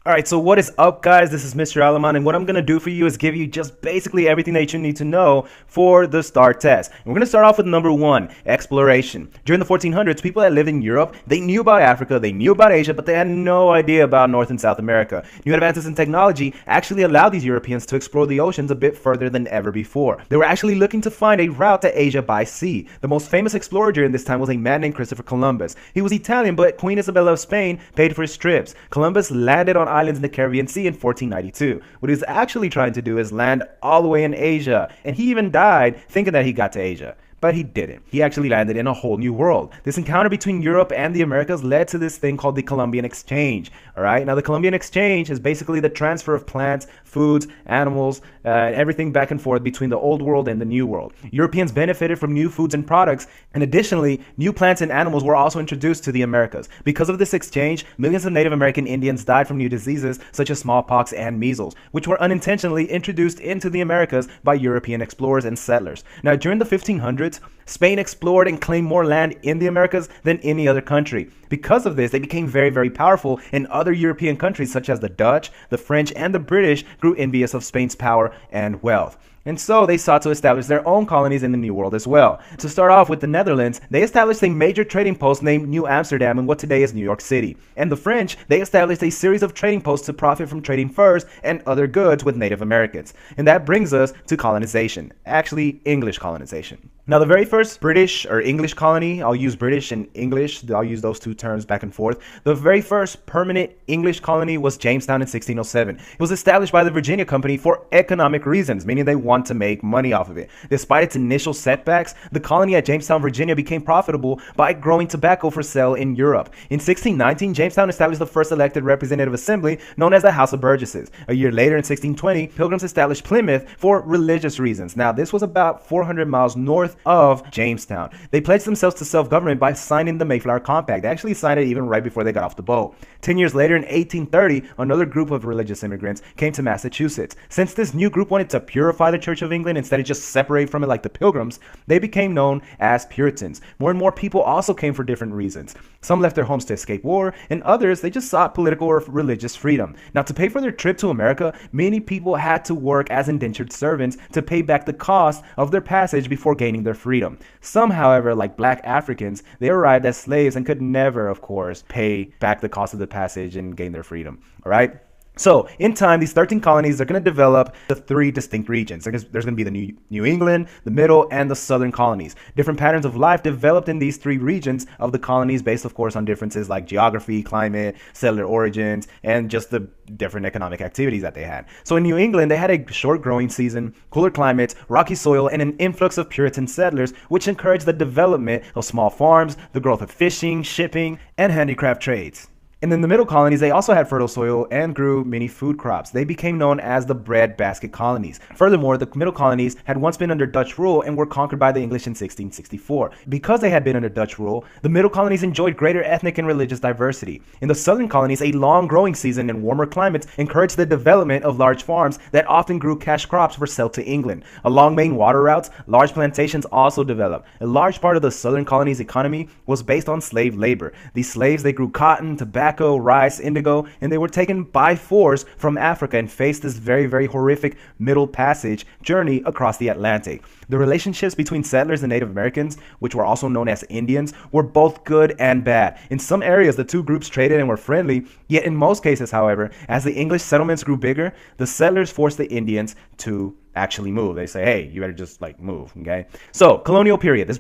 Alright, so what is up, guys? This is Mr. Alaman, and what I'm going to do for you is give you just basically everything that you need to know for the STAAR test. And we're going to start off with number one, exploration. During the 1400s, people that lived in Europe, they knew about Africa, they knew about Asia, but they had no idea about North and South America. New advances in technology actually allowed these Europeans to explore the oceans a bit further than ever before. They were actually looking to find a route to Asia by sea. The most famous explorer during this time was a man named Christopher Columbus. He was Italian, but Queen Isabella of Spain paid for his trips. Columbus landed on islands in the Caribbean Sea in 1492. What he was actually trying to do is land all the way in Asia, and he even died thinking that he got to Asia. But he didn't. He actually landed in a whole new world. This encounter between Europe and the Americas led to this thing called the Columbian Exchange. All right. Now, the Columbian Exchange is basically the transfer of plants, foods, animals, everything back and forth between the old world and the new world. Europeans benefited from new foods and products, and additionally, new plants and animals were also introduced to the Americas. Because of this exchange, millions of Native American Indians died from new diseases such as smallpox and measles, which were unintentionally introduced into the Americas by European explorers and settlers. Now, during the 1500s, Spain explored and claimed more land in the Americas than any other country. Because of this, they became very, very powerful, and other European countries such as the Dutch, the French, and the British grew envious of Spain's power and wealth. And so they sought to establish their own colonies in the New World as well. To start off with the Netherlands, they established a major trading post named New Amsterdam in what today is New York City. And the French, they established a series of trading posts to profit from trading furs and other goods with Native Americans. And that brings us to colonization, actually English colonization. Now, the very first British or English colony, I'll use British and English, I'll use those two terms back and forth. The very first permanent English colony was Jamestown in 1607. It was established by the Virginia Company for economic reasons, meaning they want to make money off of it. Despite its initial setbacks, the colony at Jamestown, Virginia became profitable by growing tobacco for sale in Europe. In 1619, Jamestown established the first elected representative assembly known as the House of Burgesses. A year later, in 1620, Pilgrims established Plymouth for religious reasons. Now, this was about 400 miles north of Jamestown. They pledged themselves to self-government by signing the Mayflower Compact. They actually signed it even right before they got off the boat. 10 years later, in 1830, another group of religious immigrants came to Massachusetts. Since this new group wanted to purify the Church of England instead of just separate from it like the Pilgrims, they became known as Puritans. More and more people also came for different reasons. Some left their homes to escape war, and others, they just sought political or religious freedom. Now, to pay for their trip to America, many people had to work as indentured servants to pay back the cost of their passage before gaining their freedom. Some, however, like black Africans, they arrived as slaves and could never, of course, pay back the cost of the passage and gain their freedom. All right? So, in time, these 13 colonies are going to develop the three distinct regions. There's going to be the New England, the Middle, and the Southern colonies. Different patterns of life developed in these three regions of the colonies based, of course, on differences like geography, climate, settler origins, and just the different economic activities that they had. So in New England, they had a short growing season, cooler climates, rocky soil, and an influx of Puritan settlers, which encouraged the development of small farms, the growth of fishing, shipping, and handicraft trades. And in the middle colonies, they also had fertile soil and grew many food crops. They became known as the breadbasket colonies. Furthermore, the middle colonies had once been under Dutch rule and were conquered by the English in 1664. Because they had been under Dutch rule, the middle colonies enjoyed greater ethnic and religious diversity. In the southern colonies, a long growing season and warmer climates encouraged the development of large farms that often grew cash crops for sale to England. Along main water routes, large plantations also developed. A large part of the southern colonies' economy was based on slave labor. These slaves, they grew cotton, tobacco, rice, indigo, and they were taken by force from Africa and faced this very, very horrific Middle Passage journey across the Atlantic. The relationships between settlers and Native Americans, which were also known as Indians, were both good and bad. In some areas, the two groups traded and were friendly, yet in most cases, however, as the English settlements grew bigger, the settlers forced the Indians to actually move. They say, hey, you better just like move, okay? So, colonial period. This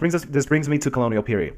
brings me to colonial period.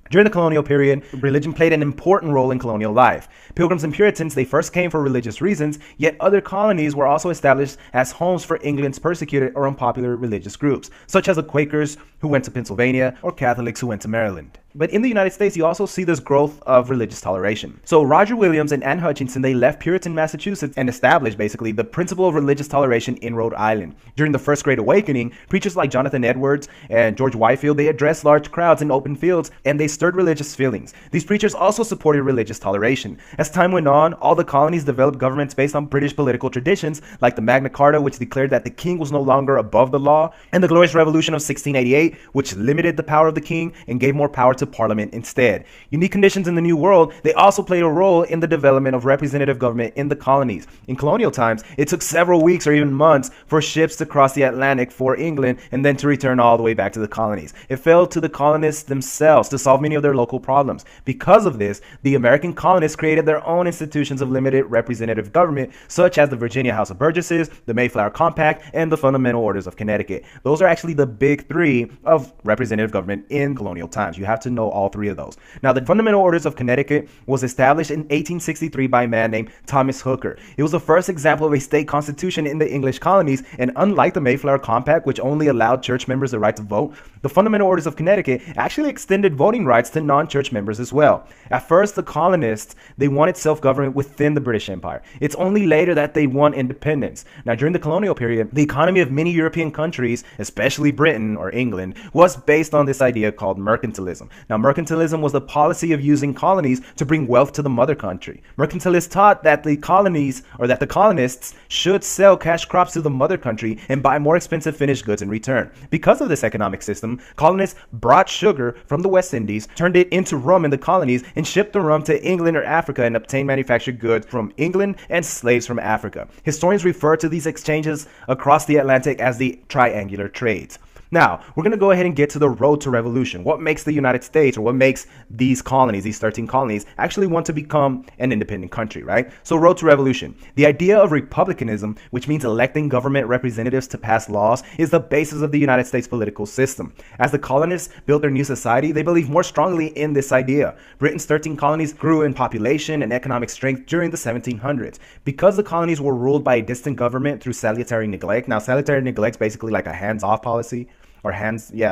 During the colonial period, religion played an important role in colonial life. Pilgrims and Puritans, they first came for religious reasons, yet other colonies were also established as homes for England's persecuted or unpopular religious groups, such as the Quakers who went to Pennsylvania or Catholics who went to Maryland. But in the United States, you also see this growth of religious toleration. So Roger Williams and Anne Hutchinson, they left Puritan Massachusetts and established basically the principle of religious toleration in Rhode Island. During the First Great Awakening, preachers like Jonathan Edwards and George Whitefield, they addressed large crowds in open fields and they stirred religious feelings. These preachers also supported religious toleration. As time went on, all the colonies developed governments based on British political traditions, like the Magna Carta, which declared that the king was no longer above the law, and the Glorious Revolution of 1688, which limited the power of the king and gave more power to parliament instead. Unique conditions in the New World, they also played a role in the development of representative government in the colonies. In colonial times, it took several weeks or even months for ships to cross the Atlantic for England and then to return all the way back to the colonies. It fell to the colonists themselves to solve many of their local problems. Because of this, the American colonists created their own institutions of limited representative government, such as the Virginia House of Burgesses, the Mayflower Compact, and the Fundamental Orders of Connecticut. Those are actually the big three of representative government in colonial times. You have to know all three of those. Now, the Fundamental Orders of Connecticut was established in 1863 by a man named Thomas Hooker. It was the first example of a state constitution in the English colonies, and unlike the Mayflower Compact, which only allowed church members the right to vote, the Fundamental Orders of Connecticut actually extended voting rights to non-church members as well. At first, the colonists, they wanted self-government within the British Empire. It's only later that they won independence. Now, during the colonial period, the economy of many European countries, especially Britain or England, was based on this idea called mercantilism. Now, mercantilism was the policy of using colonies to bring wealth to the mother country. Mercantilists taught that the colonies, or that the colonists, should sell cash crops to the mother country and buy more expensive finished goods in return. Because of this economic system, colonists brought sugar from the West Indies, turned it into rum in the colonies, and shipped the rum to England or Africa and obtained manufactured goods from England and slaves from Africa. Historians refer to these exchanges across the Atlantic as the triangular trades. Now, we're going to go ahead and get to the road to revolution. What makes the United States, or what makes these colonies, these 13 colonies, actually want to become an independent country, right? So, road to revolution. The idea of republicanism, which means electing government representatives to pass laws, is the basis of the United States political system. As the colonists built their new society, they believed more strongly in this idea. Britain's 13 colonies grew in population and economic strength during the 1700s. Because the colonies were ruled by a distant government through salutary neglect. Now, salutary neglect is basically like a hands-off policy. Or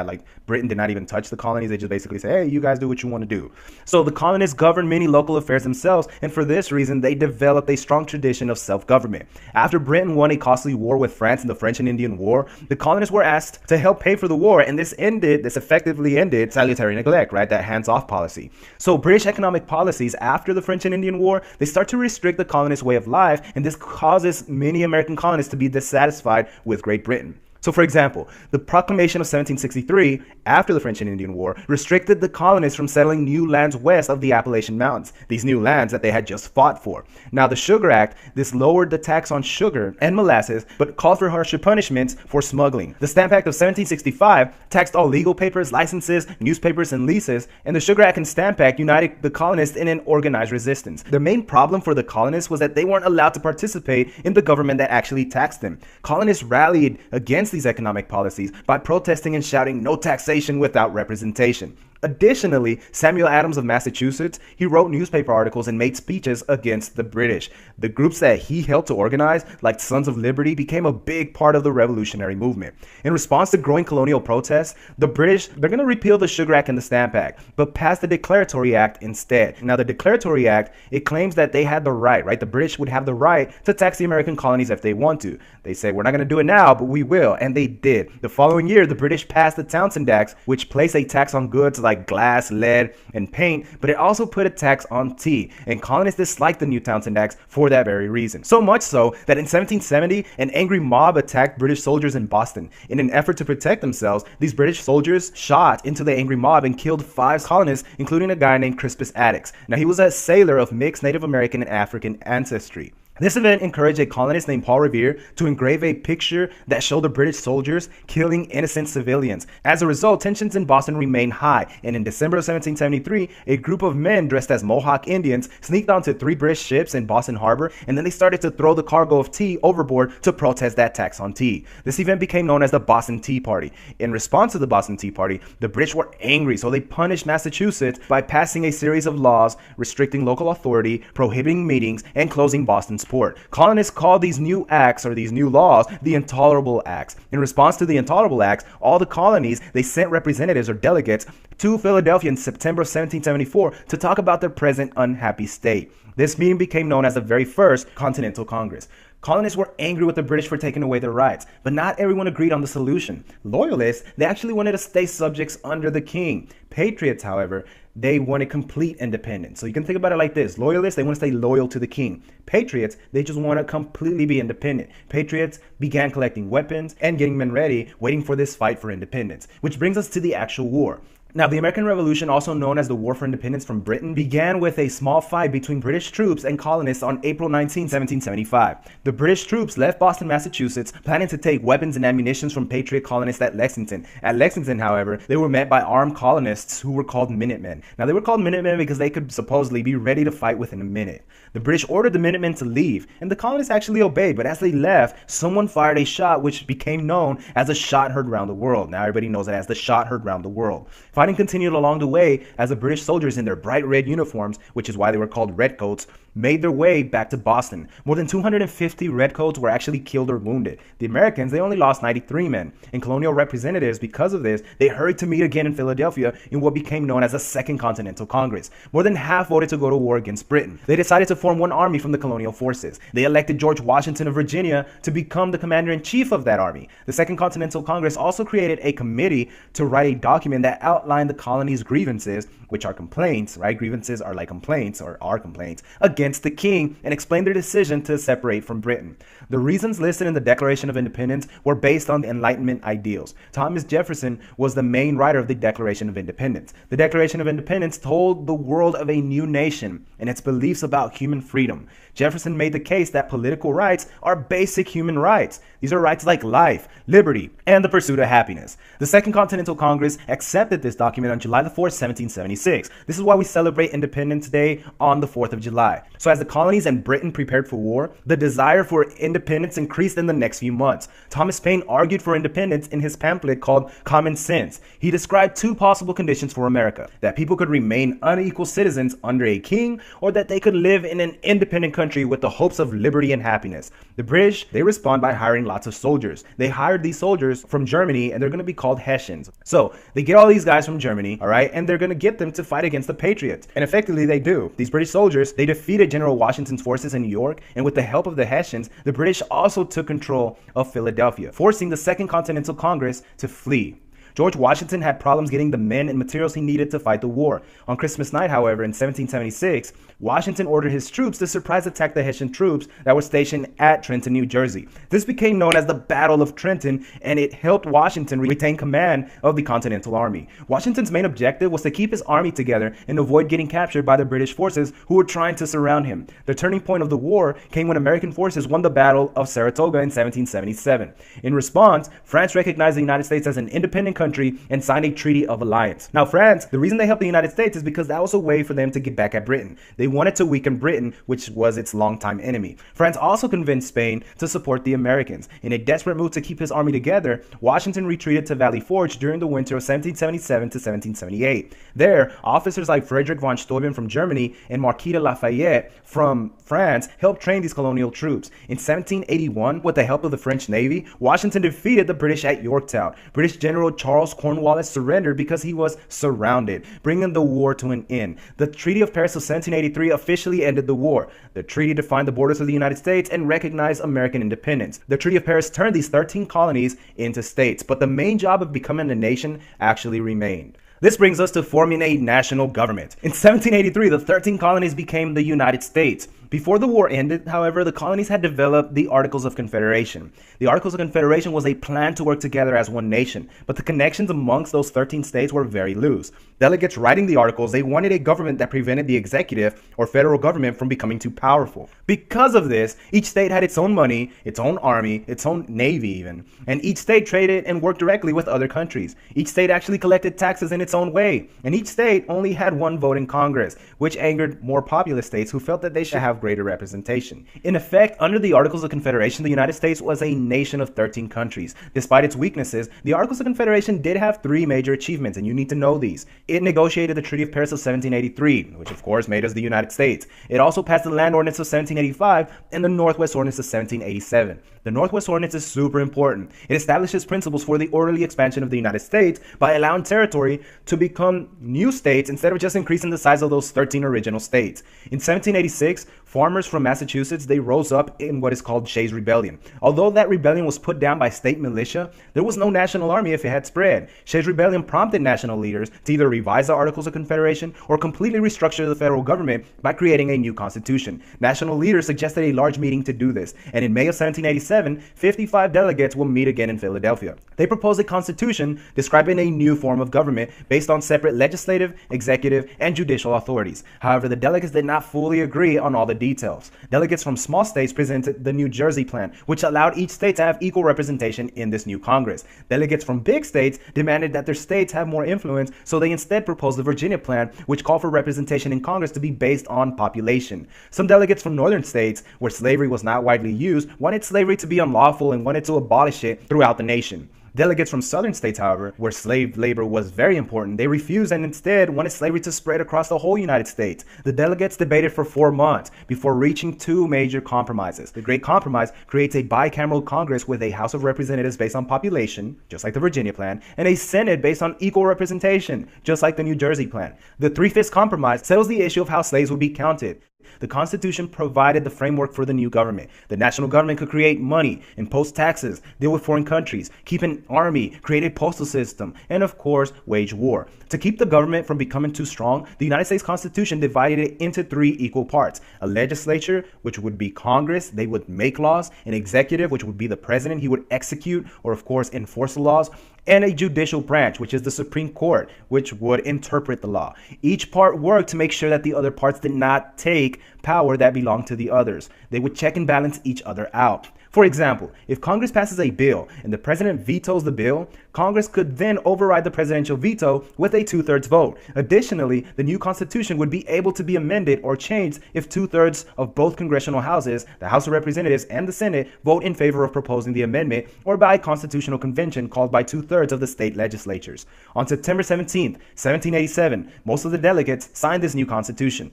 like Britain did not even touch the colonies. They just basically say, hey, you guys do what you want to do. So the colonists governed many local affairs themselves, and for this reason, they developed a strong tradition of self-government. After Britain won a costly war with France in the French and Indian War, the colonists were asked to help pay for the war, and this effectively ended salutary neglect, right? That hands-off policy. So British economic policies after the French and Indian War, they start to restrict the colonists' way of life, and this causes many American colonists to be dissatisfied with Great Britain. So, for example, the Proclamation of 1763, after the French and Indian War, restricted the colonists from settling new lands west of the Appalachian Mountains, these new lands that they had just fought for. Now, the Sugar Act, this lowered the tax on sugar and molasses, but called for harsher punishments for smuggling. The Stamp Act of 1765 taxed all legal papers, licenses, newspapers, and leases, and the Sugar Act and Stamp Act united the colonists in an organized resistance. The main problem for the colonists was that they weren't allowed to participate in the government that actually taxed them. Colonists rallied against these economic policies by protesting and shouting no taxation without representation. Additionally, Samuel Adams of Massachusetts, he wrote newspaper articles and made speeches against the British. The groups that he helped to organize, like Sons of Liberty, became a big part of the revolutionary movement. In response to growing colonial protests, the British, they're going to repeal the Sugar Act and the Stamp Act, but pass the Declaratory Act instead. Now, the Declaratory Act, it claims that they had the right? The British would have the right to tax the American colonies if they want to. They say, we're not going to do it now, but we will, and they did. The following year, the British passed the Townshend Act, which placed a tax on goods like glass, lead, and paint, but it also put a tax on tea, and colonists disliked the new Townshend Acts for that very reason. So much so that in 1770, an angry mob attacked British soldiers in Boston. In an effort to protect themselves, these British soldiers shot into the angry mob and killed 5 colonists, including a guy named Crispus Attucks. Now, he was a sailor of mixed Native American and African ancestry. This event encouraged a colonist named Paul Revere to engrave a picture that showed the British soldiers killing innocent civilians. As a result, tensions in Boston remained high, and in December of 1773, a group of men dressed as Mohawk Indians sneaked onto 3 British ships in Boston Harbor, and then they started to throw the cargo of tea overboard to protest that tax on tea. This event became known as the Boston Tea Party. In response to the Boston Tea Party, the British were angry, so they punished Massachusetts by passing a series of laws restricting local authority, prohibiting meetings, and closing Boston's port. Colonists called these new acts, or these new laws, the Intolerable Acts. In response to the Intolerable Acts, all the colonies, they sent representatives or delegates to Philadelphia in September of 1774 to talk about their present unhappy state. This meeting became known as the very first Continental Congress. Colonists were angry with the British for taking away their rights, but not everyone agreed on the solution. Loyalists, they actually wanted to stay subjects under the king. Patriots, however, they wanted complete independence. So you can think about it like this. Loyalists, they want to stay loyal to the king. Patriots, they just want to completely be independent. Patriots began collecting weapons and getting men ready, waiting for this fight for independence. Which brings us to the actual war. Now, the American Revolution, also known as the War for Independence from Britain, began with a small fight between British troops and colonists on April 19, 1775. The British troops left Boston, Massachusetts, planning to take weapons and ammunition from Patriot colonists at Lexington. At Lexington, however, they were met by armed colonists who were called Minutemen. Now, they were called Minutemen because they could supposedly be ready to fight within a minute. The British ordered the Minutemen to leave, and the colonists actually obeyed, but as they left, someone fired a shot which became known as a shot heard round the world. Now, everybody knows it as the shot heard round the world. Fighting continued along the way as the British soldiers in their bright red uniforms, which is why they were called redcoats, made their way back to Boston. More than 250 redcoats were actually killed or wounded. The Americans, they only lost 93 men. And colonial representatives, because of this, they hurried to meet again in Philadelphia in what became known as the Second Continental Congress. More than half voted to go to war against Britain. They decided to form one army from the colonial forces. They elected George Washington of Virginia to become the commander-in-chief of that army. The Second Continental Congress also created a committee to write a document that outlined the colony's grievances, which are complaints, right? Grievances are like complaints, or are complaints, against the king, and explained their decision to separate from Britain. The reasons listed in the Declaration of Independence were based on the Enlightenment ideals. Thomas Jefferson was the main writer of the Declaration of Independence. The Declaration of Independence told the world of a new nation and its beliefs about human freedom. Jefferson made the case that political rights are basic human rights. These are rights like life, liberty, and the pursuit of happiness. The Second Continental Congress accepted this document on July 4, 1776. This is why we celebrate Independence Day on the 4th of July. So as the colonies and Britain prepared for war, the desire for independence increased in the next few months. Thomas Paine argued for independence in his pamphlet called Common Sense. He described two possible conditions for America: that people could remain unequal citizens under a king, or that they could live in an independent country with the hopes of liberty and happiness. The British, they respond by hiring lots of soldiers. They hired these soldiers from Germany, and they're going to be called Hessians. So they get all these guys from Germany, all right, and they're going to get them to fight against the Patriots. And effectively they do. These British soldiers, they defeated General Washington's forces in New York, and with the help of the Hessians, the British also took control of Philadelphia, forcing the Second Continental Congress to flee. George Washington had problems getting the men and materials he needed to fight the war. On Christmas night, however, in 1776, Washington ordered his troops to surprise attack the Hessian troops that were stationed at Trenton, New Jersey. This became known as the Battle of Trenton, and it helped Washington retain command of the Continental Army. Washington's main objective was to keep his army together and avoid getting captured by the British forces who were trying to surround him. The turning point of the war came when American forces won the Battle of Saratoga in 1777. In response, France recognized the United States as an independent country and signed a treaty of alliance. Now, France, the reason they helped the United States is because that was a way for them to get back at Britain. They wanted to weaken Britain, which was its longtime enemy. France also convinced Spain to support the Americans. In a desperate move to keep his army together, Washington retreated to Valley Forge during the winter of 1777 to 1778. There, officers like Frederick von Steuben from Germany and Marquis de Lafayette from France helped train these colonial troops. In 1781, with the help of the French Navy, Washington defeated the British at Yorktown. British General Charles Cornwallis surrendered because he was surrounded, bringing the war to an end. The Treaty of Paris of 1783 officially ended the war. The treaty defined the borders of the United States and recognized American independence. The Treaty of Paris turned these 13 colonies into states, but the main job of becoming a nation actually remained. This brings us to forming a national government. In 1783, the 13 colonies became the United States. Before the war ended, however, the colonies had developed the Articles of Confederation. The Articles of Confederation was a plan to work together as one nation, but the connections amongst those 13 states were very loose. Delegates writing the Articles, they wanted a government that prevented the executive or federal government from becoming too powerful. Because of this, each state had its own money, its own army, its own navy even, and each state traded and worked directly with other countries. Each state actually collected taxes in its own way, and each state only had one vote in Congress, which angered more populous states who felt that they should have greater representation. In effect, under the Articles of Confederation, the United States was a nation of 13 countries. Despite its weaknesses, the Articles of Confederation did have three major achievements, and you need to know these. It negotiated the Treaty of Paris of 1783, which of course made us the United States. It also passed the Land Ordinance of 1785 and the Northwest Ordinance of 1787. The Northwest Ordinance is super important. It establishes principles for the orderly expansion of the United States by allowing territory to become new states instead of just increasing the size of those 13 original states. In 1786, farmers from Massachusetts, they rose up in what is called Shays' Rebellion. Although that rebellion was put down by state militia, there was no national army if it had spread. Shays' Rebellion prompted national leaders to either revise the Articles of Confederation or completely restructure the federal government by creating a new constitution. National leaders suggested a large meeting to do this, and in May of 1787, 55 delegates will meet again in Philadelphia. They proposed a constitution describing a new form of government based on separate legislative, executive, and judicial authorities. However, the delegates did not fully agree on all the details. Delegates from small states presented the New Jersey Plan, which allowed each state to have equal representation in this new Congress. Delegates from big states demanded that their states have more influence, so they instead proposed the Virginia Plan, which called for representation in Congress to be based on population. Some delegates from northern states, where slavery was not widely used, wanted slavery to be unlawful and wanted to abolish it throughout the nation. Delegates from southern states, however, where slave labor was very important, they refused and instead wanted slavery to spread across the whole United States. The delegates debated for 4 months before reaching 2 major compromises. The Great Compromise creates a bicameral Congress with a House of Representatives based on population, just like the Virginia Plan, and a Senate based on equal representation, just like the New Jersey Plan. The 3/5 Compromise settles the issue of how slaves would be counted. The Constitution provided the framework for the new government. The national government could create money, impose taxes, deal with foreign countries, keep an army, create a postal system, and of course, wage war. To keep the government from becoming too strong, the United States Constitution divided it into 3 equal parts. A legislature, which would be Congress, they would make laws. An executive, which would be the president, he would execute or of course enforce the laws. And a judicial branch, which is the Supreme Court, which would interpret the law. Each part worked to make sure that the other parts did not take power that belonged to the others. They would check and balance each other out. For example, if Congress passes a bill and the president vetoes the bill, Congress could then override the presidential veto with a 2/3 vote. Additionally, the new Constitution would be able to be amended or changed if 2/3 of both congressional houses, the House of Representatives and the Senate, vote in favor of proposing the amendment, or by a constitutional convention called by 2/3 of the state legislatures. On September 17, 1787, most of the delegates signed this new Constitution.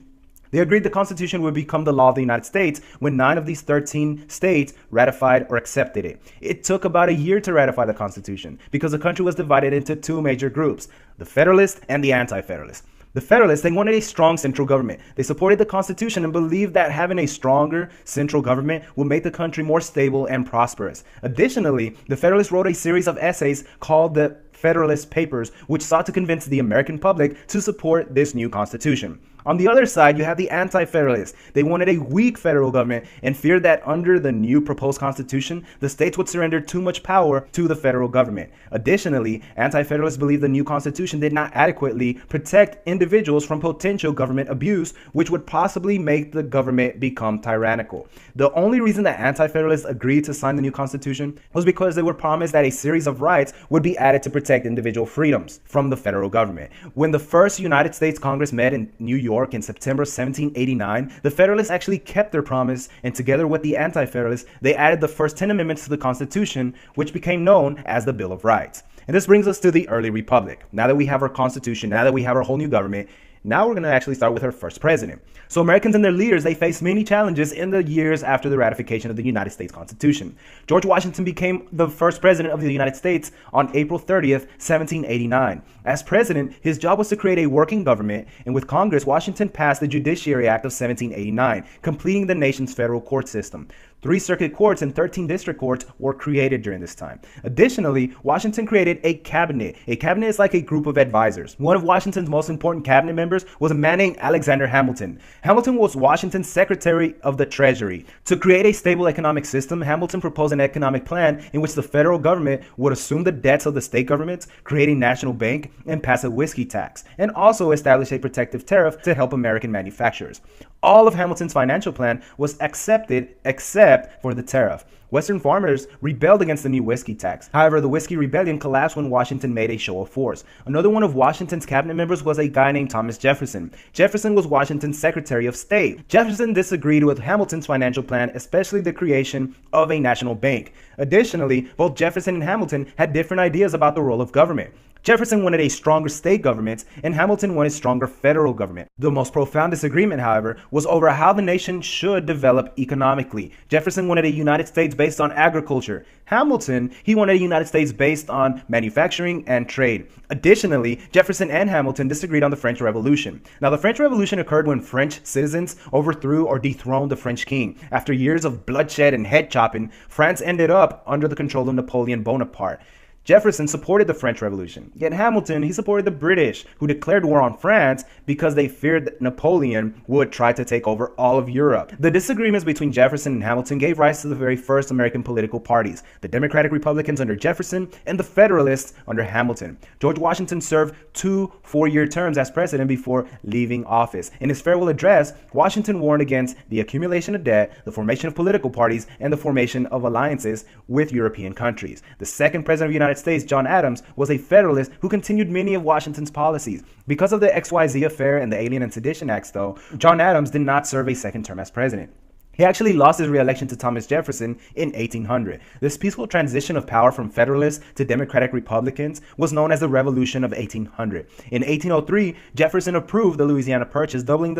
They agreed the Constitution would become the law of the United States when 9 of these 13 states ratified or accepted it. It took about a year to ratify the Constitution because the country was divided into 2 major groups, the Federalists and the Anti-Federalists. The Federalists, they wanted a strong central government. They supported the Constitution and believed that having a stronger central government would make the country more stable and prosperous. Additionally, the Federalists wrote a series of essays called the Federalist Papers, which sought to convince the American public to support this new Constitution. On the other side, you have the Anti-Federalists. They wanted a weak federal government and feared that under the new proposed Constitution, the states would surrender too much power to the federal government. Additionally, Anti-Federalists believed the new Constitution did not adequately protect individuals from potential government abuse, which would possibly make the government become tyrannical. The only reason that Anti-Federalists agreed to sign the new Constitution was because they were promised that a series of rights would be added to protect individual freedoms from the federal government. When the first United States Congress met in New York in September 1789, the Federalists actually kept their promise, and together with the Anti-Federalists, they added the first 10 amendments to the Constitution, which became known as the Bill of Rights. And this brings us to the early republic. Now that we have our Constitution, now that we have our whole new government, now we're going to actually start with our first president. So Americans and their leaders, they faced many challenges in the years after the ratification of the United States Constitution. George Washington became the first president of the United States on April 30th, 1789. As president, his job was to create a working government, and with Congress, Washington passed the Judiciary Act of 1789, completing the nation's federal court system. 3 circuit courts and 13 district courts were created during this time. Additionally, Washington created a cabinet. A cabinet is like a group of advisors. One of Washington's most important cabinet members was a man named Alexander Hamilton. Hamilton was Washington's Secretary of the Treasury. To create a stable economic system, Hamilton proposed an economic plan in which the federal government would assume the debts of the state governments, create a national bank, and pass a whiskey tax, and also establish a protective tariff to help American manufacturers. All of Hamilton's financial plan was accepted except for the tariff. Western farmers rebelled against the new whiskey tax. However, the Whiskey Rebellion collapsed when Washington made a show of force. Another one of Washington's cabinet members was a guy named Thomas Jefferson. Jefferson was Washington's Secretary of State. Jefferson disagreed with Hamilton's financial plan, especially the creation of a national bank. Additionally, both Jefferson and Hamilton had different ideas about the role of government. Jefferson wanted a stronger state government, and Hamilton wanted stronger federal government. The most profound disagreement, however, was over how the nation should develop economically. Jefferson wanted a United States based on agriculture. Hamilton, he wanted a United States based on manufacturing and trade. Additionally, Jefferson and Hamilton disagreed on the French Revolution. Now, the French Revolution occurred when French citizens overthrew or dethroned the French king. After years of bloodshed and head chopping, France ended up under the control of Napoleon Bonaparte. Jefferson supported the French Revolution, yet Hamilton, he supported the British, who declared war on France because they feared that Napoleon would try to take over all of Europe. The disagreements between Jefferson and Hamilton gave rise to the very first American political parties, the Democratic Republicans under Jefferson and the Federalists under Hamilton. George Washington served 2 four-year terms as president before leaving office. In his farewell address, Washington warned against the accumulation of debt, the formation of political parties, and the formation of alliances with European countries. The second president of the United States, John Adams, was a Federalist who continued many of Washington's policies. Because of the XYZ affair and the Alien and Sedition Acts, though, John Adams did not serve a second term as president. He actually lost his re-election to Thomas Jefferson in 1800. This peaceful transition of power from Federalists to Democratic Republicans was known as the Revolution of 1800. In 1803, Jefferson approved the Louisiana Purchase, doubling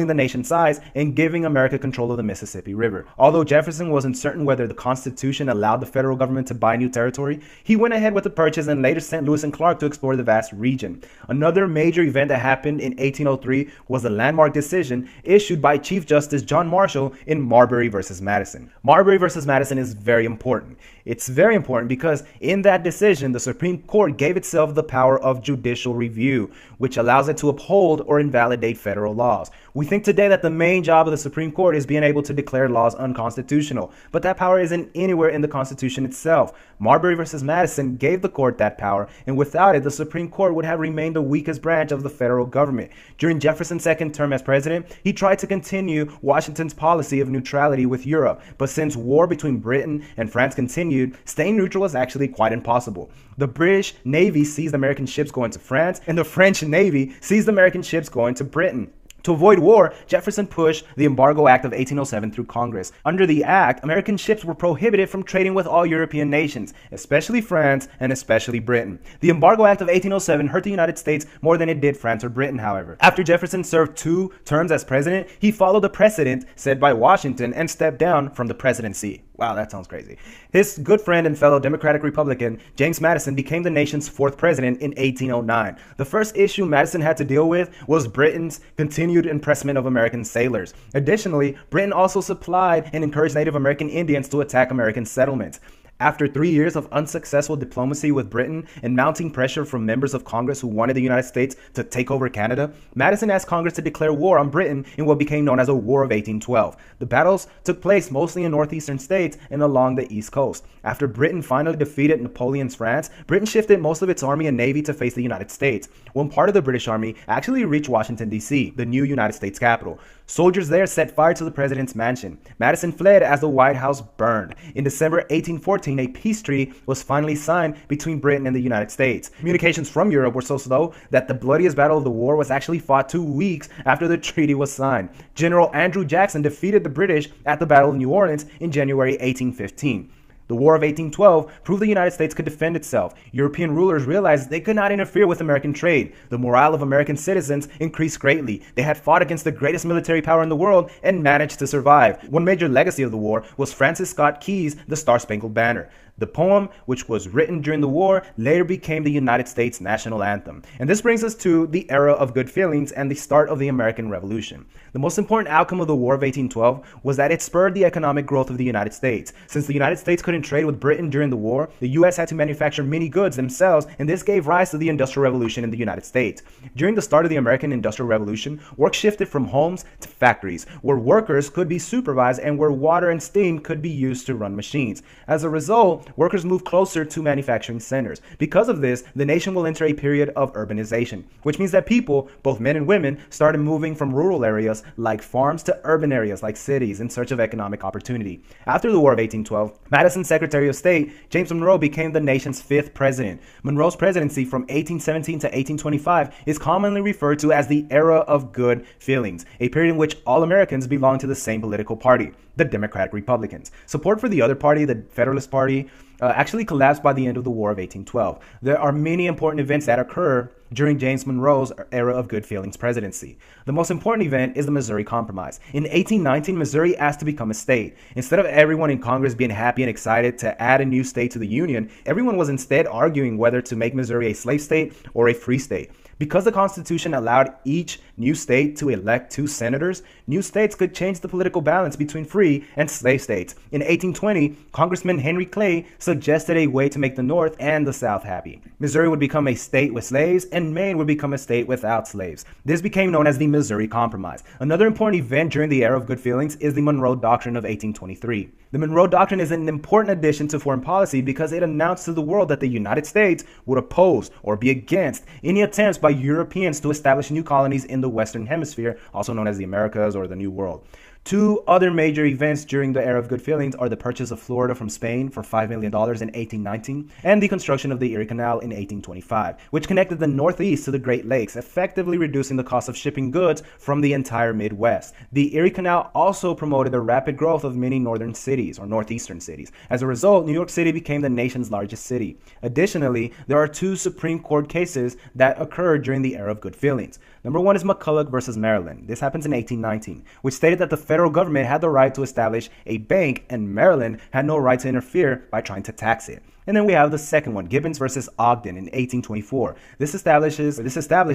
the nation's size and giving America control of the Mississippi River. Although Jefferson wasn't certain whether the Constitution allowed the federal government to buy new territory, he went ahead with the purchase and later sent Lewis and Clark to explore the vast region. Another major event that happened in 1803 was the landmark decision issued by Chief Justice John Marshall in Marbury versus Madison. Marbury versus Madison is very important. It's very important because in that decision, the Supreme Court gave itself the power of judicial review, which allows it to uphold or invalidate federal laws. We think today that the main job of the Supreme Court is being able to declare laws unconstitutional, but that power isn't anywhere in the Constitution itself. Marbury versus Madison gave the court that power, and without it, the Supreme Court would have remained the weakest branch of the federal government. During Jefferson's second term as president, he tried to continue Washington's policy of neutrality with Europe, but since war between Britain and France continued, staying neutral was actually quite impossible. The British Navy seized American ships going to France, and the French Navy seized American ships going to Britain. To avoid war, Jefferson pushed the Embargo Act of 1807 through Congress. Under the act, American ships were prohibited from trading with all European nations, especially France and especially Britain. The Embargo Act of 1807 hurt the United States more than it did France or Britain, however. After Jefferson served 2 terms as president, he followed the precedent set by Washington and stepped down from the presidency. Wow, that sounds crazy. His good friend and fellow Democratic Republican, James Madison, became the nation's 4th president in 1809. The first issue Madison had to deal with was Britain's continued impressment of American sailors. Additionally, Britain also supplied and encouraged Native American Indians to attack American settlements. After 3 years of unsuccessful diplomacy with Britain and mounting pressure from members of Congress who wanted the United States to take over Canada, Madison asked Congress to declare war on Britain in what became known as the War of 1812. The battles took place mostly in northeastern states and along the East Coast. After Britain finally defeated Napoleon's France, Britain shifted most of its army and navy to face the United States. One part of the British Army actually reached Washington, D.C., the new United States capital. Soldiers there set fire to the president's mansion. Madison fled as the White House burned. In December 1814, a peace treaty was finally signed between Britain and the United States. Communications from Europe were so slow that the bloodiest battle of the war was actually fought 2 weeks after the treaty was signed. General Andrew Jackson defeated the British at the Battle of New Orleans in January 1815. The War of 1812 proved the United States could defend itself. European rulers realized they could not interfere with American trade. The morale of American citizens increased greatly. They had fought against the greatest military power in the world and managed to survive. One major legacy of the war was Francis Scott Key's The Star-Spangled Banner. The poem, which was written during the war, later became the United States national anthem. And this brings us to the era of good feelings and the start of the American Revolution. The most important outcome of the War of 1812 was that it spurred the economic growth of the United States. Since the United States couldn't trade with Britain during the war, the U.S. had to manufacture many goods themselves, and this gave rise to the Industrial Revolution in the United States. During the start of the American Industrial Revolution, work shifted from homes to factories, where workers could be supervised and where water and steam could be used to run machines. As a result, workers moved closer to manufacturing centers. Because of this, the nation will enter a period of urbanization, which means that people, both men and women, started moving from rural areas like farms to urban areas like cities in search of economic opportunity. After the War of 1812, Madison's Secretary of State, James Monroe, became the nation's 5th president. Monroe's presidency from 1817 to 1825 is commonly referred to as the era of good feelings, a period in which all Americans belonged to the same political party, the Democratic Republicans. Support for the other party, the Federalist Party, actually collapsed by the end of the War of 1812. There are many important events that occur during James Monroe's era of good feelings presidency. The most important event is the Missouri Compromise. In 1819, Missouri asked to become a state. Instead of everyone in Congress being happy and excited to add a new state to the Union, everyone was instead arguing whether to make Missouri a slave state or a free state. Because the Constitution allowed each new state to elect 2 senators, new states could change the political balance between free and slave states. In 1820, Congressman Henry Clay suggested a way to make the North and the South happy. Missouri would become a state with slaves, and Maine would become a state without slaves. This became known as the Missouri Compromise. Another important event during the era of good feelings is the Monroe Doctrine of 1823. The Monroe Doctrine is an important addition to foreign policy because it announced to the world that the United States would oppose or be against any attempts by Europeans to establish new colonies in the Western Hemisphere, also known as the Americas or the New World. 2 other major events during the era of good feelings are the purchase of Florida from Spain for $5 million in 1819 and the construction of the Erie Canal in 1825, which connected the Northeast to the Great Lakes, effectively reducing the cost of shipping goods from the entire Midwest. The Erie Canal also promoted the rapid growth of many northern cities or northeastern cities. As a result, New York City became the nation's largest city. Additionally, there are 2 Supreme Court cases that occurred during the era of good feelings. Number 1 is McCulloch versus Maryland. This happens in 1819, which stated that the federal government had the right to establish a bank and Maryland had no right to interfere by trying to tax it. And then we have the second one, Gibbons versus Ogden in 1824. This established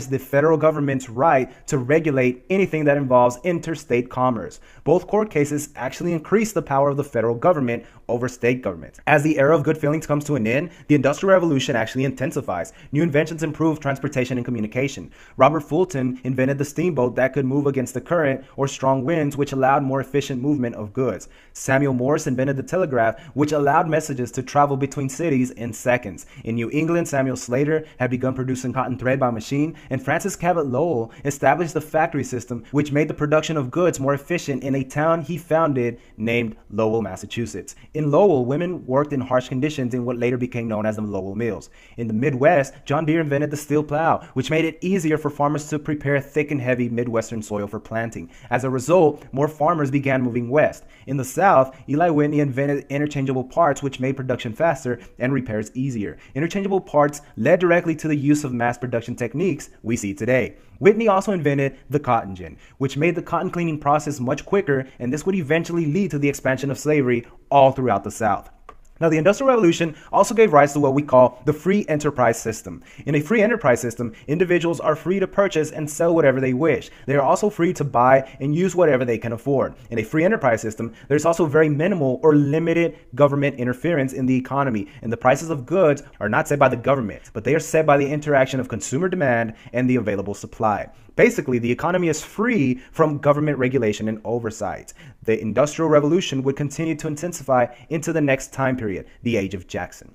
the federal government's right to regulate anything that involves interstate commerce. Both court cases actually increase the power of the federal government over state governments. As the era of good feelings comes to an end, the Industrial Revolution actually intensifies. New inventions improve transportation and communication. Robert Fulton invented the steamboat that could move against the current or strong winds, which allowed more efficient movement of goods. Samuel Morse invented the telegraph, which allowed messages to travel between cities in seconds. In New England, Samuel Slater had begun producing cotton thread by machine, and Francis Cabot Lowell established the factory system, which made the production of goods more efficient in a town he founded named Lowell, Massachusetts. In Lowell, women worked in harsh conditions in what later became known as the Lowell Mills. In the Midwest, John Deere invented the steel plow, which made it easier for farmers to prepare thick and heavy Midwestern soil for planting. As a result, more farmers began moving west. In the South, Eli Whitney invented interchangeable parts, which made production faster and repairs easier. Interchangeable parts led directly to the use of mass production techniques we see today. Whitney also invented the cotton gin, which made the cotton cleaning process much quicker, and this would eventually lead to the expansion of slavery all throughout the South. Now, the Industrial Revolution also gave rise to what we call the free enterprise system. In a free enterprise system, individuals are free to purchase and sell whatever they wish. They are also free to buy and use whatever they can afford. In a free enterprise system, there's also very minimal or limited government interference in the economy, and the prices of goods are not set by the government, but they are set by the interaction of consumer demand and the available supply. Basically, the economy is free from government regulation and oversight. The Industrial Revolution would continue to intensify into the next time period, the Age of Jackson.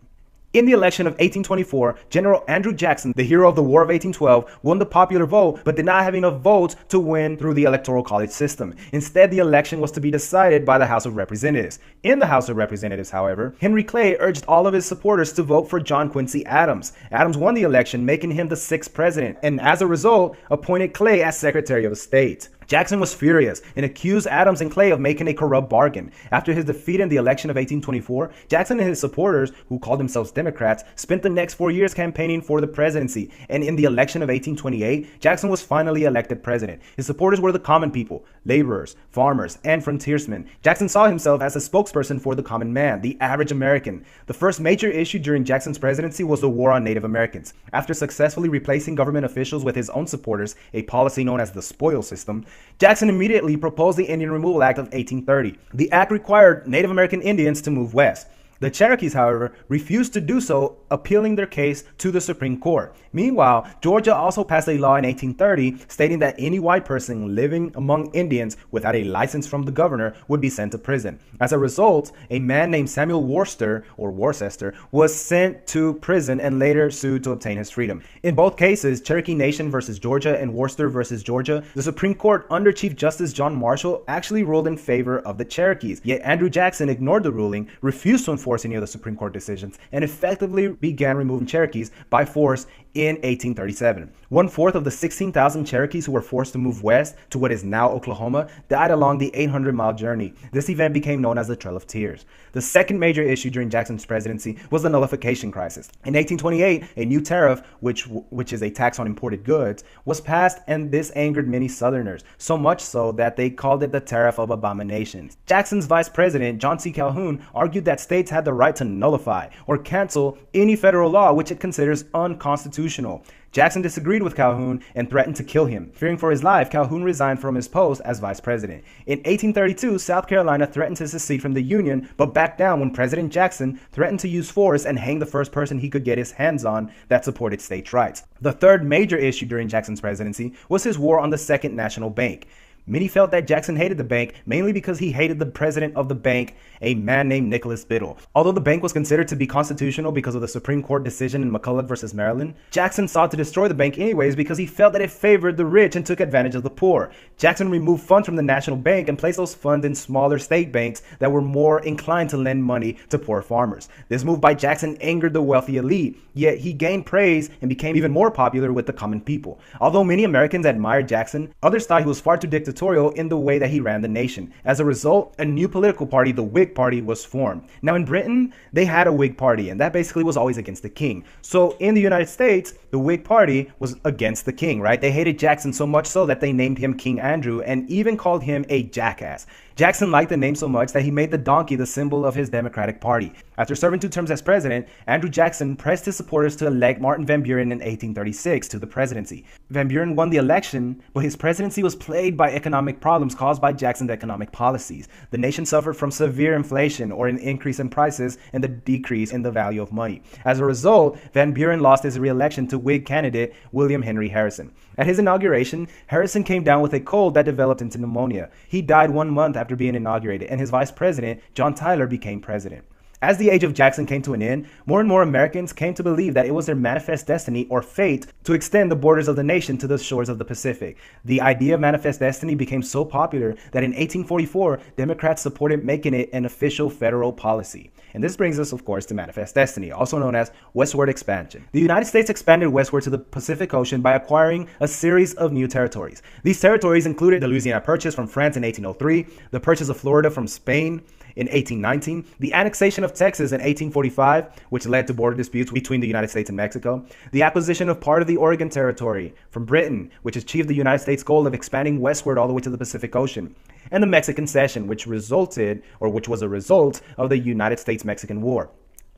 In the election of 1824, General Andrew Jackson, the hero of the War of 1812, won the popular vote but did not have enough votes to win through the Electoral College system. Instead, the election was to be decided by the House of Representatives. In the House of Representatives, however, Henry Clay urged all of his supporters to vote for John Quincy Adams. Adams won the election, making him the 6th president, and as a result, appointed Clay as Secretary of State. Jackson was furious and accused Adams and Clay of making a corrupt bargain. After his defeat in the election of 1824, Jackson and his supporters, who called themselves Democrats, spent the next 4 years campaigning for the presidency. And in the election of 1828, Jackson was finally elected president. His supporters were the common people, laborers, farmers, and frontiersmen. Jackson saw himself as a spokesperson for the common man, the average American. The first major issue during Jackson's presidency was the war on Native Americans. After successfully replacing government officials with his own supporters, a policy known as the spoil system, Jackson immediately proposed the Indian Removal Act of 1830. The act required Native American Indians to move west. The Cherokees, however, refused to do so, appealing their case to the Supreme Court. Meanwhile, Georgia also passed a law in 1830 stating that any white person living among Indians without a license from the governor would be sent to prison. As a result, a man named Samuel Worcester was sent to prison and later sued to obtain his freedom. In both cases, Cherokee Nation versus Georgia and Worcester versus Georgia, the Supreme Court under Chief Justice John Marshall actually ruled in favor of the Cherokees. Yet Andrew Jackson ignored the ruling, refused to enforce enforce any of the Supreme Court decisions and effectively began removing Cherokees by force in 1837. 1/4 of the 16,000 Cherokees who were forced to move west to what is now Oklahoma died along the 800-mile journey. This event became known as the Trail of Tears. The second major issue during Jackson's presidency was the nullification crisis. In 1828, a new tariff, which is a tax on imported goods, was passed, and this angered many Southerners, so much so that they called it the Tariff of Abominations. Jackson's vice president, John C. Calhoun, argued that states had the right to nullify or cancel any federal law which it considers unconstitutional. Jackson disagreed with Calhoun and threatened to kill him. Fearing for his life, Calhoun resigned from his post as vice president. In 1832, South Carolina threatened to secede from the Union, but backed down when President Jackson threatened to use force and hang the first person he could get his hands on that supported states' rights. The third major issue during Jackson's presidency was his war on the Second National Bank. Many felt that Jackson hated the bank, mainly because he hated the president of the bank, a man named Nicholas Biddle. Although the bank was considered to be constitutional because of the Supreme Court decision in McCulloch versus Maryland, Jackson sought to destroy the bank anyways because he felt that it favored the rich and took advantage of the poor. Jackson removed funds from the national bank and placed those funds in smaller state banks that were more inclined to lend money to poor farmers. This move by Jackson angered the wealthy elite, yet he gained praise and became even more popular with the common people. Although many Americans admired Jackson, others thought he was far too dictatorial in the way that he ran the nation. As a result, a new political party, the Whig Party, was formed. Now in Britain, they had a Whig Party, and that basically was always against the king. So in the United States, the Whig Party was against the king, right? They hated Jackson so much so that they named him King Andrew and even called him a jackass. Jackson liked the name so much that he made the donkey the symbol of his Democratic Party. After serving 2 terms as president, Andrew Jackson pressed his supporters to elect Martin Van Buren in 1836 to the presidency. Van Buren won the election, but his presidency was plagued by economic problems caused by Jackson's economic policies. The nation suffered from severe inflation, or an increase in prices, and the decrease in the value of money. As a result, Van Buren lost his re-election to Whig candidate William Henry Harrison. At his inauguration, Harrison came down with a cold that developed into pneumonia. He died 1 month after being inaugurated, and his vice president, John Tyler, became president. As the age of Jackson came to an end, more and more Americans came to believe that it was their manifest destiny or fate to extend the borders of the nation to the shores of the Pacific. The idea of manifest destiny became so popular that in 1844, Democrats supported making it an official federal policy. And this brings us, of course, to manifest destiny, also known as westward expansion. The United States expanded westward to the Pacific Ocean by acquiring a series of new territories. These territories included the Louisiana Purchase from France in 1803, the Purchase of Florida from Spain in 1819, the annexation of Texas in 1845, which led to border disputes between the United States and Mexico, the acquisition of part of the Oregon Territory from Britain, which achieved the United States' goal of expanding westward all the way to the Pacific Ocean, and the Mexican Cession, which was a result of the United States-Mexican War,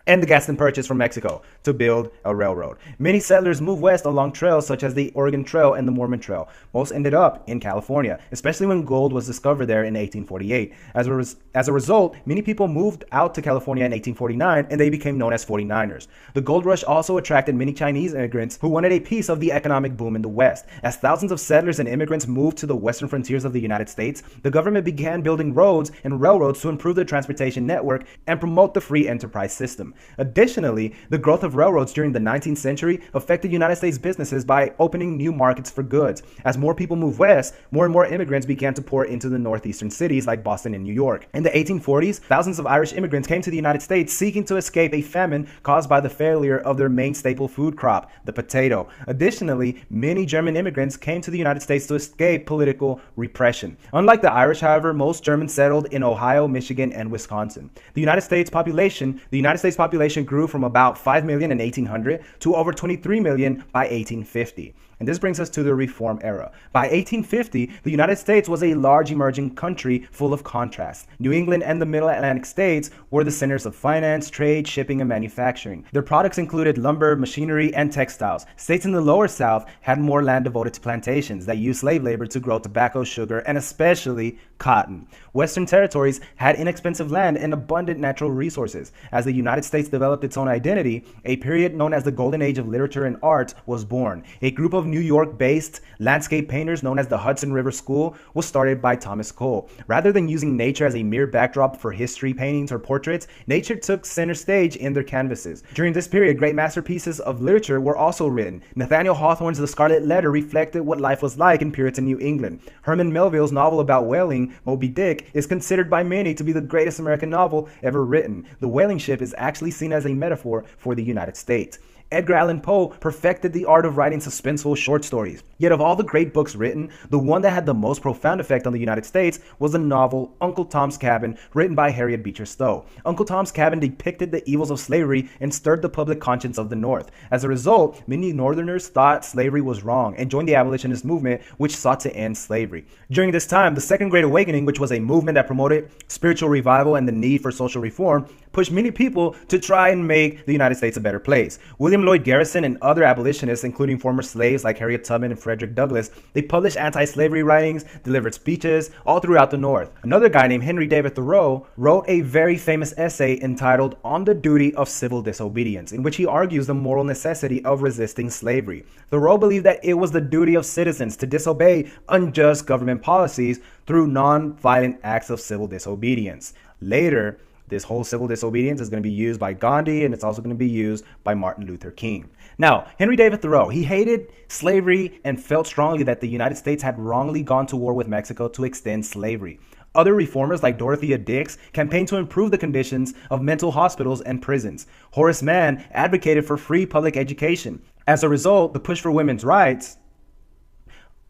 and the Gaston Purchase from Mexico to build a railroad. Many settlers moved west along trails such as the Oregon Trail and the Mormon Trail. Most ended up in California, especially when gold was discovered there in 1848. As a result, many people moved out to California in 1849, and they became known as 49ers. The gold rush also attracted many Chinese immigrants who wanted a piece of the economic boom in the West. As thousands of settlers and immigrants moved to the western frontiers of the United States, the government began building roads and railroads to improve the transportation network and promote the free enterprise system. Additionally, the growth of railroads during the 19th century affected United States businesses by opening new markets for goods. As more people moved west, more and more immigrants began to pour into the northeastern cities like Boston and New York. In the 1840s, thousands of Irish immigrants came to the United States seeking to escape a famine caused by the failure of their main staple food crop, the potato. Additionally, many German immigrants came to the United States to escape political repression. Unlike the Irish, however, most Germans settled in Ohio, Michigan, and Wisconsin. The United States population grew from about 5 million in 1800 to over 23 million by 1850. And this brings us to the Reform era. By 1850, the United States was a large emerging country full of contrasts. New England and the Middle Atlantic states were the centers of finance, trade, shipping, and manufacturing. Their products included lumber, machinery, and textiles. States in the lower South had more land devoted to plantations that used slave labor to grow tobacco, sugar, and especially cotton. Western territories had inexpensive land and abundant natural resources. As the United States developed its own identity, a period known as the Golden Age of literature and art was born. A group of of New York-based landscape painters known as the Hudson River School was started by Thomas Cole. Rather than using nature as a mere backdrop for history paintings or portraits, nature took center stage in their canvases. During this period, great masterpieces of literature were also written. Nathaniel Hawthorne's The Scarlet Letter reflected what life was like in Puritan New England. Herman Melville's novel about whaling, Moby Dick, is considered by many to be the greatest American novel ever written. The whaling ship is actually seen as a metaphor for the United States. Edgar Allan Poe perfected the art of writing suspenseful short stories. Yet of all the great books written, the one that had the most profound effect on the United States was the novel Uncle Tom's Cabin, written by Harriet Beecher Stowe. Uncle Tom's Cabin depicted the evils of slavery and stirred the public conscience of the North. As a result, many Northerners thought slavery was wrong and joined the abolitionist movement, which sought to end slavery. During this time, the Second Great Awakening, which was a movement that promoted spiritual revival and the need for social reform, pushed many people to try and make the United States a better place. William Lloyd Garrison and other abolitionists, including former slaves like Harriet Tubman and Frederick Douglass, they published anti-slavery writings, delivered speeches all throughout the North. Another guy named Henry David Thoreau wrote a very famous essay entitled On the Duty of Civil Disobedience, in which he argues the moral necessity of resisting slavery. Thoreau believed that it was the duty of citizens to disobey unjust government policies through non-violent acts of civil disobedience. Later, this whole civil disobedience is going to be used by Gandhi, and it's also going to be used by Martin Luther King. Now, Henry David Thoreau, he hated slavery and felt strongly that the United States had wrongly gone to war with Mexico to extend slavery. Other reformers like Dorothea Dix campaigned to improve the conditions of mental hospitals and prisons. Horace Mann advocated for free public education. As a result, the push for women's rights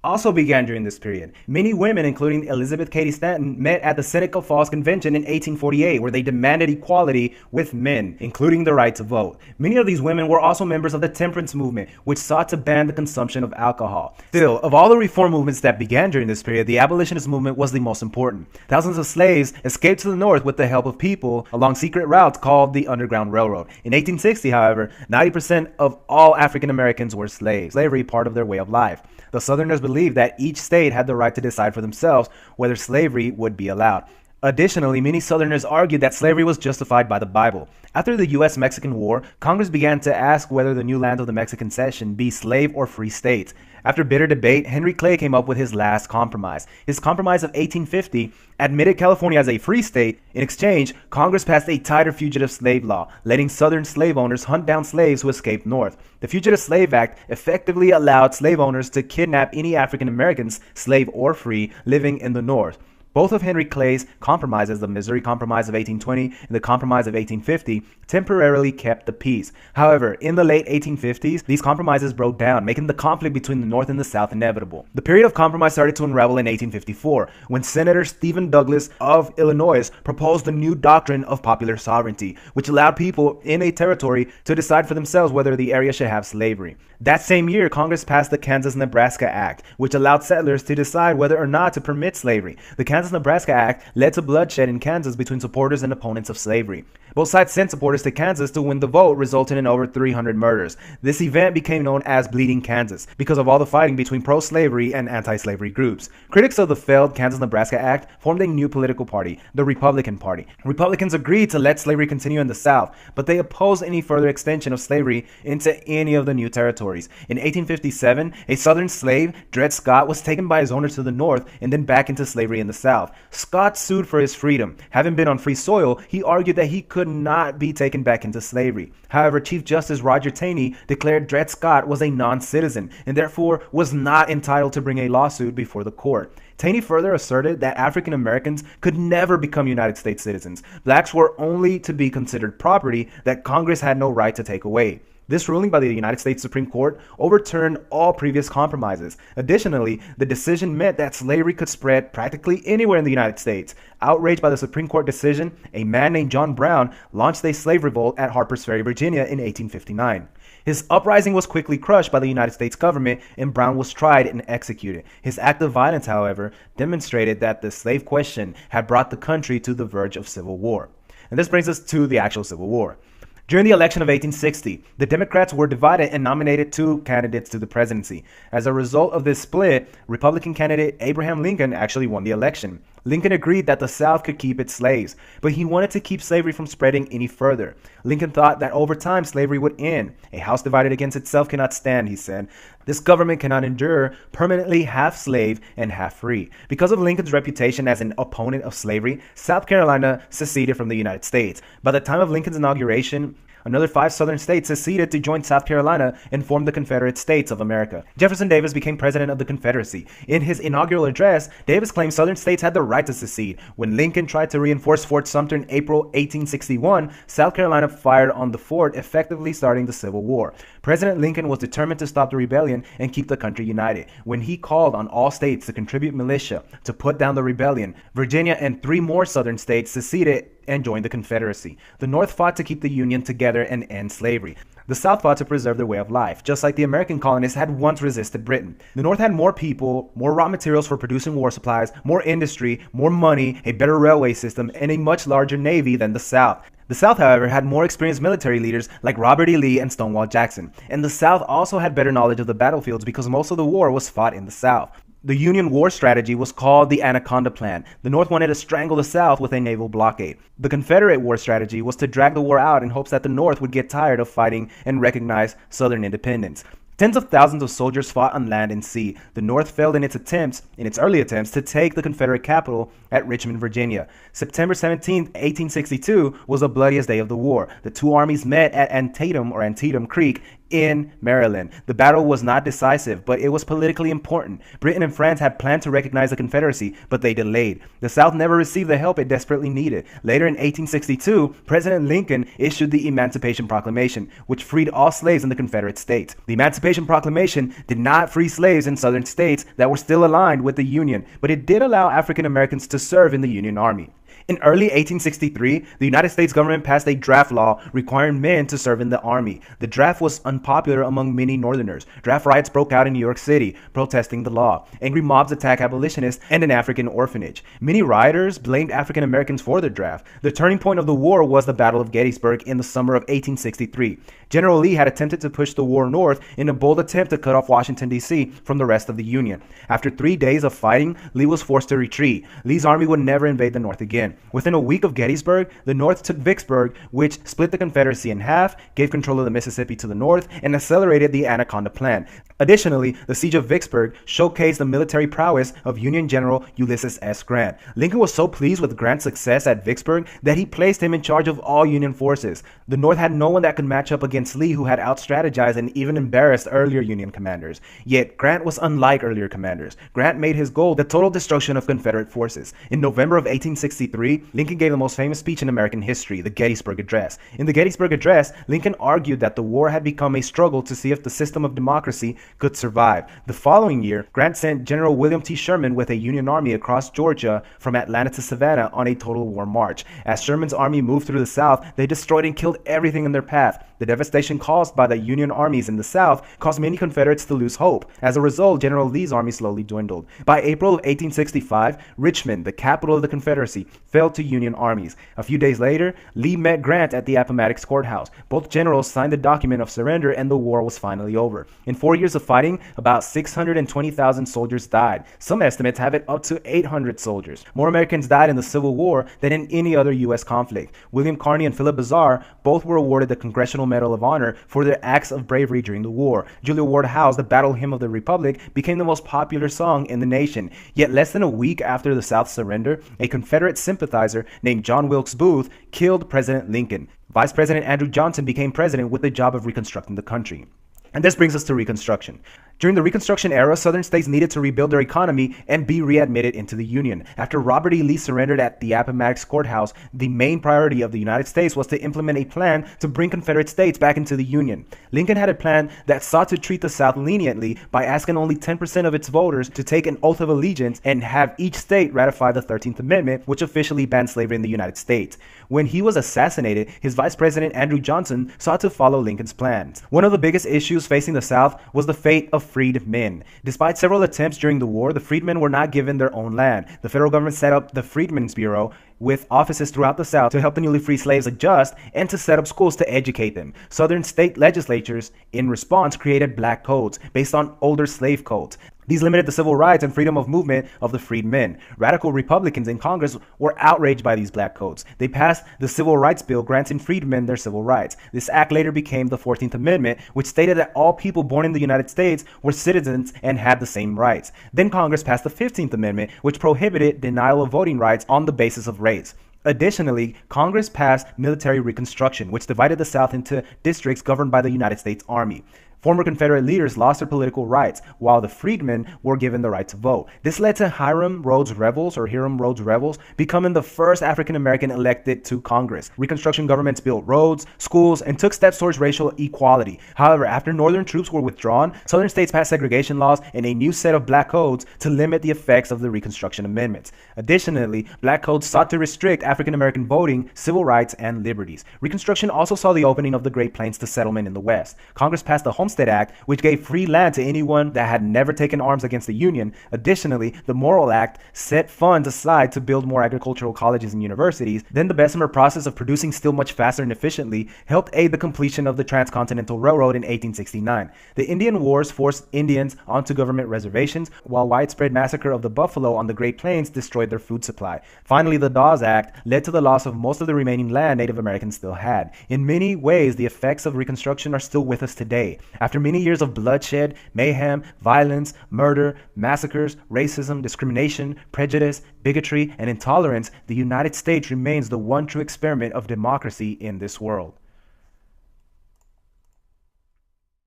also began during this period. Many women, including Elizabeth Cady Stanton, met at the Seneca Falls Convention in 1848, where they demanded equality with men, including the right to vote. Many of these women were also members of the temperance movement, which sought to ban the consumption of alcohol. Still, of all the reform movements that began during this period, the abolitionist movement was the most important. Thousands of slaves escaped to the North with the help of people along secret routes called the Underground Railroad. In 1860, however, 90% of all African Americans were slaves, slavery part of their way of life. The Southerners believed that each state had the right to decide for themselves whether slavery would be allowed. Additionally, many Southerners argued that slavery was justified by the Bible. After the U.S.-Mexican War, Congress began to ask whether the new lands of the Mexican cession be slave or free states. After bitter debate, Henry Clay came up with his last compromise. His compromise of 1850 admitted California as a free state. In exchange, Congress passed a tighter fugitive slave law, letting Southern slave owners hunt down slaves who escaped north. The Fugitive Slave Act effectively allowed slave owners to kidnap any African Americans, slave or free, living in the North. Both of Henry Clay's compromises, the Missouri Compromise of 1820 and the Compromise of 1850, temporarily kept the peace. However, in the late 1850s, these compromises broke down, making the conflict between the North and the South inevitable. The period of compromise started to unravel in 1854, when Senator Stephen Douglas of Illinois proposed the new doctrine of popular sovereignty, which allowed people in a territory to decide for themselves whether the area should have slavery. That same year, Congress passed the Kansas-Nebraska Act, which allowed settlers to decide whether or not to permit slavery. The Kansas-Nebraska Act led to bloodshed in Kansas between supporters and opponents of slavery. Both sides sent supporters to Kansas to win the vote, resulting in over 300 murders. This event became known as Bleeding Kansas because of all the fighting between pro-slavery and anti-slavery groups. Critics of the failed Kansas-Nebraska Act formed a new political party, the Republican Party. Republicans agreed to let slavery continue in the South, but they opposed any further extension of slavery into any of the new territories. In 1857, a Southern slave, Dred Scott, was taken by his owner to the North and then back into slavery in the South. Scott sued for his freedom. Having been on free soil, he argued that he could not be taken back into slavery. However, Chief Justice Roger Taney declared Dred Scott was a non-citizen and therefore was not entitled to bring a lawsuit before the court. Taney further asserted that African Americans could never become United States citizens. Blacks were only to be considered property that Congress had no right to take away. This ruling by the United States Supreme Court overturned all previous compromises. Additionally, the decision meant that slavery could spread practically anywhere in the United States. Outraged by the Supreme Court decision, a man named John Brown launched a slave revolt at Harper's Ferry, Virginia in 1859. His uprising was quickly crushed by the United States government, and Brown was tried and executed. His act of violence, however, demonstrated that the slave question had brought the country to the verge of civil war. And this brings us to the actual Civil War. During the election of 1860, the Democrats were divided and nominated two candidates to the presidency. As a result of this split, Republican candidate Abraham Lincoln actually won the election. Lincoln agreed that the South could keep its slaves, but he wanted to keep slavery from spreading any further. Lincoln thought that over time slavery would end. A house divided against itself cannot stand, he said. This government cannot endure permanently half slave and half free. Because of Lincoln's reputation as an opponent of slavery, South Carolina seceded from the United States. By the time of Lincoln's inauguration, another 5 southern states seceded to join South Carolina and form the Confederate States of America. Jefferson Davis became president of the Confederacy. In his inaugural address, Davis claimed southern states had the right to secede. When Lincoln tried to reinforce Fort Sumter in April 1861, South Carolina fired on the fort, effectively starting the Civil War. President Lincoln was determined to stop the rebellion and keep the country united. When he called on all states to contribute militia to put down the rebellion, Virginia and 3 more southern states seceded and joined the Confederacy. The North fought to keep the Union together and end slavery. The South fought to preserve their way of life, just like the American colonists had once resisted Britain. The North had more people, more raw materials for producing war supplies, more industry, more money, a better railway system, and a much larger navy than the South. The South, however, had more experienced military leaders like Robert E. Lee and Stonewall Jackson. And the South also had better knowledge of the battlefields because most of the war was fought in the South. The Union war strategy was called the Anaconda Plan. The North wanted to strangle the South with a naval blockade. The Confederate war strategy was to drag the war out in hopes that the North would get tired of fighting and recognize Southern independence. Tens of thousands of soldiers fought on land and sea. The North failed in its early attempts to take the Confederate capital at Richmond, Virginia. September 17, 1862 was the bloodiest day of the war. The 2 armies met at Antietam Creek in Maryland. The battle was not decisive, but it was politically important. Britain and France had planned to recognize the Confederacy, but they delayed. The South never received the help it desperately needed. Later in 1862, President Lincoln issued the Emancipation Proclamation, which freed all slaves in the Confederate States. The Emancipation Proclamation did not free slaves in southern states that were still aligned with the Union, but it did allow African Americans to serve in the Union Army. In early 1863, the United States government passed a draft law requiring men to serve in the army. The draft was unpopular among many Northerners. Draft riots broke out in New York City, protesting the law. Angry mobs attacked abolitionists and an African orphanage. Many rioters blamed African Americans for the draft. The turning point of the war was the Battle of Gettysburg in the summer of 1863. General Lee had attempted to push the war north in a bold attempt to cut off Washington, D.C. from the rest of the Union. After 3 days of fighting, Lee was forced to retreat. Lee's army would never invade the North again. Within a week of Gettysburg, the North took Vicksburg, which split the Confederacy in half, gave control of the Mississippi to the North, and accelerated the Anaconda Plan. Additionally, the siege of Vicksburg showcased the military prowess of Union General Ulysses S. Grant. Lincoln was so pleased with Grant's success at Vicksburg that he placed him in charge of all Union forces. The North had no one that could match up against Lee, who had outstrategized and even embarrassed earlier Union commanders. Yet, Grant was unlike earlier commanders. Grant made his goal the total destruction of Confederate forces. In November of 1863, Lincoln gave the most famous speech in American history, the Gettysburg Address. In the Gettysburg Address, Lincoln argued that the war had become a struggle to see if the system of democracy could survive. The following year, Grant sent General William T. Sherman with a Union army across Georgia from Atlanta to Savannah on a total war march. As Sherman's army moved through the South, they destroyed and killed everything in their path. The devastation caused by the Union armies in the South caused many Confederates to lose hope. As a result, General Lee's army slowly dwindled. By April of 1865, Richmond, the capital of the Confederacy, fell to Union armies. A few days later, Lee met Grant at the Appomattox courthouse. Both generals signed the document of surrender and the war was finally over. In 4 years of fighting, about 620,000 soldiers died. Some estimates have it up to 800 soldiers. More Americans died in the Civil War than in any other U.S. conflict. William Carney and Philip Bazar both were awarded the Congressional Medal of Honor for their acts of bravery during the war. Julia Ward Howe's The Battle Hymn of the Republic became the most popular song in the nation. Yet less than a week after the South's surrender, a Confederate sympathizer named John Wilkes Booth killed President Lincoln. Vice President Andrew Johnson became president with the job of reconstructing the country. And this brings us to Reconstruction. During the Reconstruction era, southern states needed to rebuild their economy and be readmitted into the Union. After Robert E. Lee surrendered at the Appomattox courthouse, the main priority of the United States was to implement a plan to bring Confederate states back into the Union. Lincoln had a plan that sought to treat the South leniently by asking only 10% of its voters to take an oath of allegiance and have each state ratify the 13th Amendment, which officially banned slavery in the United States. When he was assassinated, his Vice President Andrew Johnson sought to follow Lincoln's plans. One of the biggest issues facing the South was the fate of freed men. Despite several attempts during the war, the freedmen were not given their own land. The federal government set up the Freedmen's Bureau with offices throughout the South to help the newly freed slaves adjust and to set up schools to educate them. Southern state legislatures, in response, created black codes based on older slave codes. These limited the civil rights and freedom of movement of the freedmen. Radical Republicans in Congress were outraged by these black codes. They passed the Civil Rights Bill granting freedmen their civil rights. This act later became the 14th Amendment, which stated that all people born in the United States were citizens and had the same rights. Then Congress passed the 15th Amendment, which prohibited denial of voting rights on the basis of race. Additionally, Congress passed military reconstruction, which divided the South into districts governed by the United States Army. Former Confederate leaders lost their political rights, while the freedmen were given the right to vote. This led to Hiram Rhodes Revels becoming the first African American elected to Congress. Reconstruction governments built roads, schools, and took steps towards racial equality. However, after Northern troops were withdrawn, Southern states passed segregation laws and a new set of black codes to limit the effects of the Reconstruction Amendments. Additionally, black codes sought to restrict African American voting, civil rights, and liberties. Reconstruction also saw the opening of the Great Plains to settlement in the West. Congress passed the Homestead Act, which gave free land to anyone that had never taken arms against the Union. Additionally, the Morrill Act set funds aside to build more agricultural colleges and universities. Then the Bessemer process of producing steel much faster and efficiently helped aid the completion of the Transcontinental Railroad in 1869. The Indian Wars forced Indians onto government reservations, while widespread massacre of the buffalo on the Great Plains destroyed their food supply. Finally, the Dawes Act led to the loss of most of the remaining land Native Americans still had. In many ways, the effects of Reconstruction are still with us today. After many years of bloodshed, mayhem, violence, murder, massacres, racism, discrimination, prejudice, bigotry, and intolerance, the United States remains the one true experiment of democracy in this world.